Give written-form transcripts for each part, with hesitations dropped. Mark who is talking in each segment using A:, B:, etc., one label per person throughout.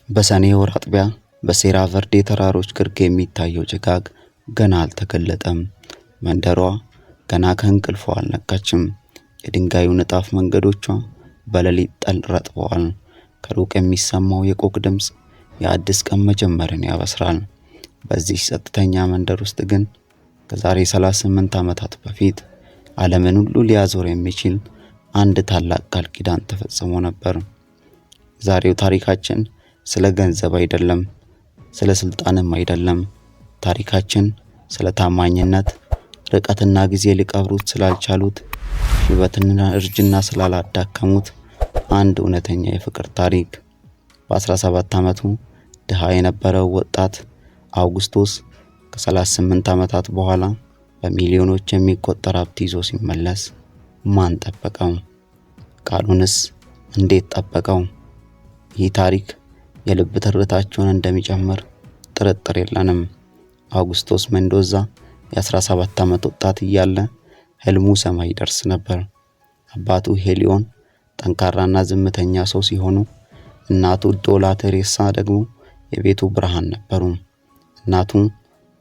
A: በሰኔ ወር አጥቢያ በሴራ ቨርዴ ተራሮች ግርጌ የሚታየው ጭጋግ ገና አልተገለጠም። መንደሯ ገና ከእንቅልፏ አልነቃችም። የድንጋዩ ንጣፍ መንገዶቿ በሌሊት ጠል ረጥበዋል። ከሩቅ የሚሰማው የቆቅ ድምጽ የአዲስ ቀን መጀመርን ያበስራል። በዚህ ጸጥተኛ መንደር ውስጥ ግን ከዛሬ 38 ዓመታት በፊት ዓለምን ሁሉ ሊያዞር የሚችል አንድ ታላቅ ቃል ኪዳን ተፈጽሞ ነበር። ዛሬው ታሪካችን ስለ ገንዘብ አይደለም፣ ስለ ስልጣንም አይደለም። ታሪካችን ስለ ታማኝነት፣ ርቀትና ጊዜ ሊቀብሩት ስላልቻሉት፣ ሽበትና እርጅና ስላላዳከሙት አንድ እውነተኛ የፍቅር ታሪክ። በ17 ዓመቱ ድሃ የነበረው ወጣት አውግስቶስ ከ38 ዓመታት በኋላ በሚሊዮኖች የሚቆጠር ሀብት ይዞ ሲመለስ ማን ጠበቀው? ቃሉንስ እንዴት ጠበቀው? ይህ ታሪክ የልብ ትርታቸውን እንደሚጨምር ጥርጥር የለንም። አውግስቶስ ሜንዶዛ የ17 ዓመት ወጣት እያለ ህልሙ ሰማይ ይደርስ ነበር። አባቱ ሄሊዮን ጠንካራና ዝምተኛ ሰው ሲሆኑ፣ እናቱ ዶላ ቴሬሳ ደግሞ የቤቱ ብርሃን ነበሩ። እናቱ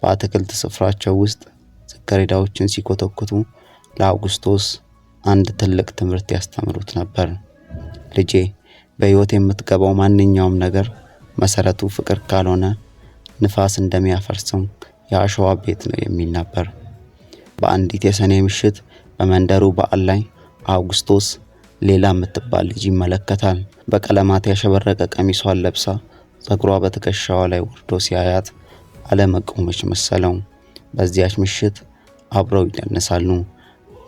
A: በአትክልት ስፍራቸው ውስጥ ጽጌረዳዎችን ሲኮተኩቱ ለአውግስቶስ አንድ ትልቅ ትምህርት ያስተምሩት ነበር። ልጄ፣ በህይወት የምትገባው ማንኛውም ነገር መሰረቱ ፍቅር ካልሆነ ንፋስ እንደሚያፈርሰው የአሸዋ ቤት ነው የሚል ነበር። በአንዲት የሰኔ ምሽት በመንደሩ በዓል ላይ አውግስቶስ ሌላ የምትባል ልጅ ይመለከታል። በቀለማት ያሸበረቀ ቀሚሷን ለብሳ ፀጉሯ በትከሻዋ ላይ ወርዶ ሲያያት አለመቆመች መሰለው። በዚያች ምሽት አብረው ይደንሳሉ።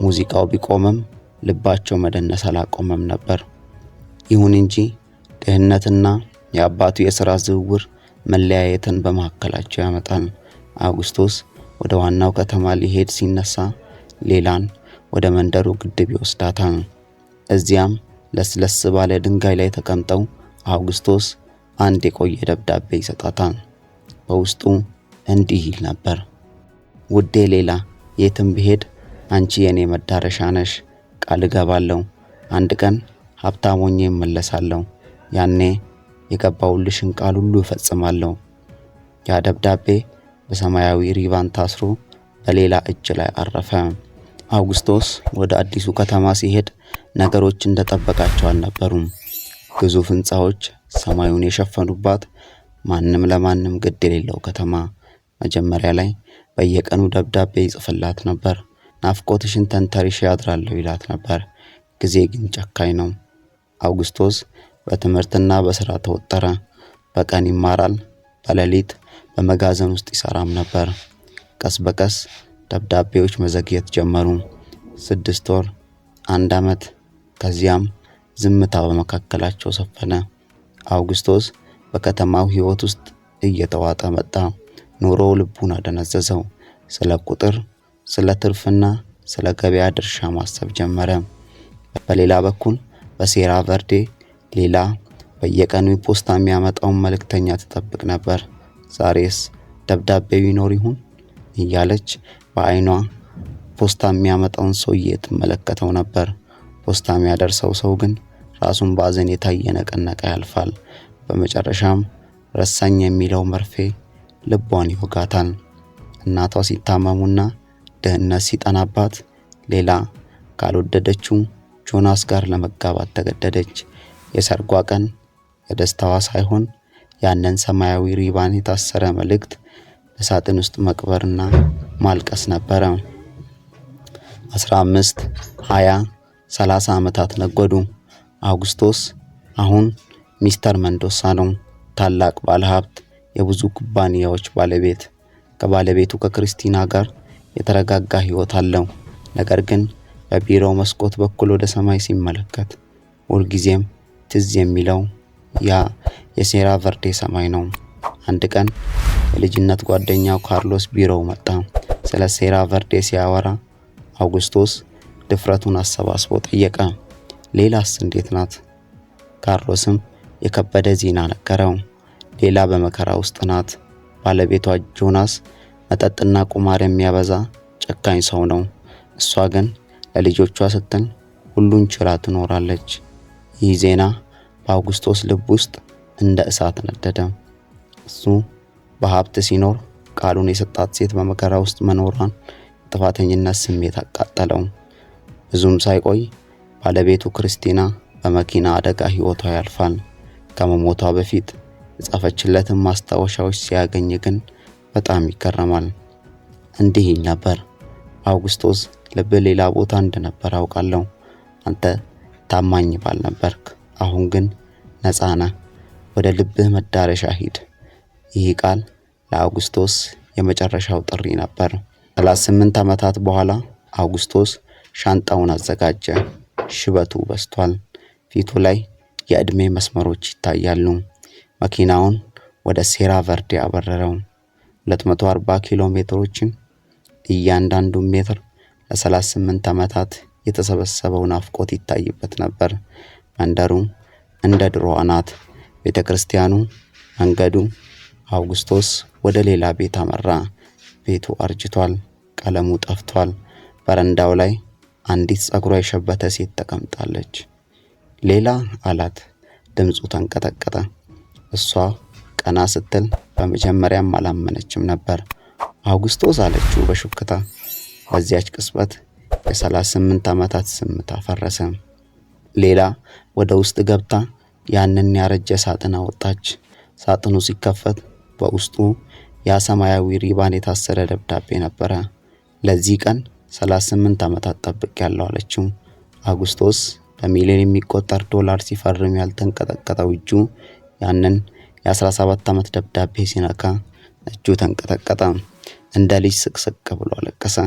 A: ሙዚቃው ቢቆምም ልባቸው መደነስ አላቆመም ነበር። ይሁን እንጂ ድህነትና የአባቱ የሥራ ዝውውር መለያየትን በመካከላቸው ያመጣል። አውግስቶስ ወደ ዋናው ከተማ ሊሄድ ሲነሳ ሌላን ወደ መንደሩ ግድብ ይወስዳታል። እዚያም ለስለስ ባለ ድንጋይ ላይ ተቀምጠው አውግስቶስ አንድ የቆየ ደብዳቤ ይሰጣታል። በውስጡ እንዲህ ይል ነበር: ውዴ ሌላ፣ የትም ብሄድ አንቺ የኔ መዳረሻ ነሽ። ቃል እገባለሁ አንድ ቀን ሀብታም ሆኜ እመለሳለሁ። ያኔ የገባውልሽን ቃል ሁሉ እፈጽማለሁ። ያ ደብዳቤ በሰማያዊ ሪባን ታስሮ በሌላ እጅ ላይ አረፈ። አውግስቶስ ወደ አዲሱ ከተማ ሲሄድ ነገሮች እንደጠበቃቸው አልነበሩም። ግዙፍ ሕንፃዎች ሰማዩን የሸፈኑባት ማንም ለማንም ግድ የሌለው ከተማ። መጀመሪያ ላይ በየቀኑ ደብዳቤ ይጽፍላት ነበር። ናፍቆትሽን ተንተርሼ አድራለሁ ይላት ነበር። ጊዜ ግን ጨካኝ ነው። አውግስቶስ በትምህርትና በሥራ ተወጠረ። በቀን ይማራል፣ በሌሊት በመጋዘን ውስጥ ይሰራም ነበር። ቀስ በቀስ ደብዳቤዎች መዘግየት ጀመሩ። 6 ወር፣ 1 ዓመት፣ ከዚያም ዝምታ በመካከላቸው ሰፈነ። አውግስቶስ በከተማው ሕይወት ውስጥ እየተዋጠ መጣ። ኑሮው ልቡን አደነዘዘው። ስለ ቁጥር፣ ስለ ትርፍና ስለ ገበያ ድርሻ ማሰብ ጀመረ። በሌላ በኩል በሴራ ቨርዴ ሌላ በየቀኑ ፖስታ የሚያመጣውን መልእክተኛ ትጠብቅ ነበር። ዛሬስ ደብዳቤው ይኖር ይሆን እያለች በአይኗ ፖስታ የሚያመጣውን ሰውዬ ትመለከተው ነበር። ፖስታ የሚያደርሰው ሰው ግን ራሱን በአዘኔታ እየነቀነቀ ያልፋል። በመጨረሻም ረሳኝ የሚለው መርፌ ልቧን ይወጋታል። እናቷ ሲታመሙና ድህነት ሲጠናባት ሌላ ካልወደደችው ጆናስ ጋር ለመጋባት ተገደደች። የሰርጓ ቀን የደስታዋ ሳይሆን ያንን ሰማያዊ ሪባን የታሰረ መልእክት በሳጥን ውስጥ መቅበርና ማልቀስ ነበረ። 15፣ 20፣ 30 ዓመታት ነጎዱ። አውግስቶስ አሁን ሚስተር ሜንዶዛ ነው። ታላቅ ባለሀብት፣ የብዙ ኩባንያዎች ባለቤት። ከባለቤቱ ከክርስቲና ጋር የተረጋጋ ሕይወት አለው። ነገር ግን በቢሮው መስኮት በኩል ወደ ሰማይ ሲመለከት ሁልጊዜም ትዝ የሚለው ያ የሴራ ቨርዴ ሰማይ ነው። አንድ ቀን የልጅነት ጓደኛው ካርሎስ ቢሮው መጣ። ስለ ሴራ ቨርዴ ሲያወራ አውግስቶስ ድፍረቱን አሰባስቦ ጠየቀ: ሌላስ እንዴት ናት? ካርሎስም የከበደ ዜና ነገረው። ሌላ በመከራ ውስጥ ናት። ባለቤቷ ጆናስ መጠጥና ቁማር የሚያበዛ ጨካኝ ሰው ነው። እሷ ግን ለልጆቿ ስትል ሁሉን ችላ ትኖራለች። ይህ ዜና በአውግስቶስ ልብ ውስጥ እንደ እሳት ነደደ። እሱ በሀብት ሲኖር ቃሉን የሰጣት ሴት በመከራ ውስጥ መኖሯን የጥፋተኝነት ስሜት አቃጠለው። ብዙም ሳይቆይ ባለቤቱ ክርስቲና በመኪና አደጋ ሕይወቷ ያልፋል። ከመሞቷ በፊት የጻፈችለትን ማስታወሻዎች ሲያገኝ ግን በጣም ይገረማል። እንዲህ ይል ነበር። አውግስጦስ ልብ ሌላ ቦታ እንደነበር አውቃለሁ። አንተ ታማኝ ባል ነበርክ። አሁን ግን ነፃ ነህ። ወደ ልብህ መዳረሻ ሂድ። ይህ ቃል ለአውግስጦስ የመጨረሻው ጥሪ ነበር። 38 ዓመታት በኋላ አውግስጦስ ሻንጣውን አዘጋጀ። ሽበቱ በስቷል። ፊቱ ላይ የዕድሜ መስመሮች ይታያሉ። መኪናውን ወደ ሴራ ቨርዴ አበረረው። 240 ኪሎ ሜትሮችን እያንዳንዱ ሜትር ለ38 ዓመታት የተሰበሰበው ናፍቆት ይታይበት ነበር። መንደሩ እንደ ድሮዋ ናት። ቤተክርስቲያኑ፣ መንገዱ። አውግስጦስ ወደ ሌላ ቤት አመራ። ቤቱ አርጅቷል። ቀለሙ ጠፍቷል። በረንዳው ላይ አንዲት ጸጉሯ የሸበተ ሴት ተቀምጣለች። ሌላ አላት። ድምፁ ተንቀጠቀጠ። እሷ ቀና ስትል በመጀመሪያም አላመነችም ነበር። አውግስጦስ አለችው በሹክታ። በዚያች ቅጽበት የ38 ዓመታት ዝምታ ፈረሰ። ሌላ ወደ ውስጥ ገብታ ያንን ያረጀ ሳጥን አወጣች። ሳጥኑ ሲከፈት በውስጡ ያ ሰማያዊ ሪባን የታሰረ ደብዳቤ ነበረ። ለዚህ ቀን 38 ዓመታት ጠብቄያለሁ አለችው። አውግስጦስ በሚሊዮን የሚቆጠር ዶላር ሲፈርም ያልተንቀጠቀጠው እጁ ያንን የ17 ዓመት ደብዳቤ ሲነካ እጁ ተንቀጠቀጠ። እንደ ልጅ ስቅስቅ ብሎ አለቀሰ።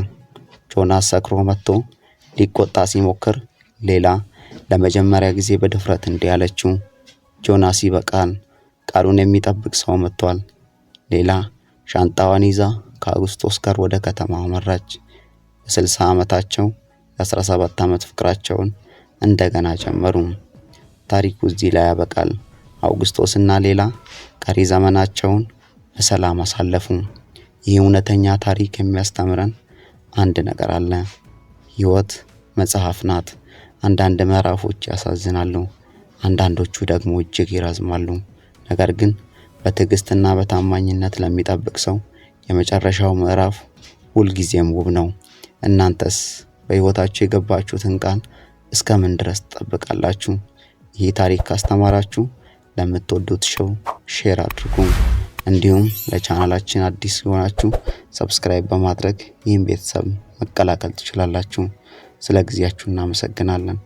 A: ጆናስ ሰክሮ መጥቶ ሊቆጣ ሲሞክር ሌላ ለመጀመሪያ ጊዜ በድፍረት እንዲህ አለችው። ጆናስ ይበቃል፣ ቃሉን የሚጠብቅ ሰው መጥቷል። ሌላ ሻንጣዋን ይዛ ከአውግስጦስ ጋር ወደ ከተማ አመራች። በ60 ዓመታቸው የ17 ዓመት ፍቅራቸውን እንደገና ጀመሩ። ታሪኩ እዚህ ላይ ያበቃል። አውግስጦስና ሌላ ቀሪ ዘመናቸውን በሰላም አሳለፉ። ይህ እውነተኛ ታሪክ የሚያስተምረን አንድ ነገር አለ። ሕይወት መጽሐፍ ናት። አንዳንድ ምዕራፎች ያሳዝናሉ፣ አንዳንዶቹ ደግሞ እጅግ ይረዝማሉ። ነገር ግን በትዕግስትና በታማኝነት ለሚጠብቅ ሰው የመጨረሻው ምዕራፍ ሁልጊዜም ውብ ነው። እናንተስ በሕይወታችሁ የገባችሁትን ቃል እስከ ምን ድረስ ትጠብቃላችሁ? ይህ ታሪክ ካስተማራችሁ ለምትወዱት ሾው ሼር አድርጉ። እንዲሁም ለቻናላችን አዲስ የሆናችሁ ሰብስክራይብ በማድረግ ይህን ቤተሰብ መቀላቀል ትችላላችሁ። ስለ ጊዜያችሁ እናመሰግናለን።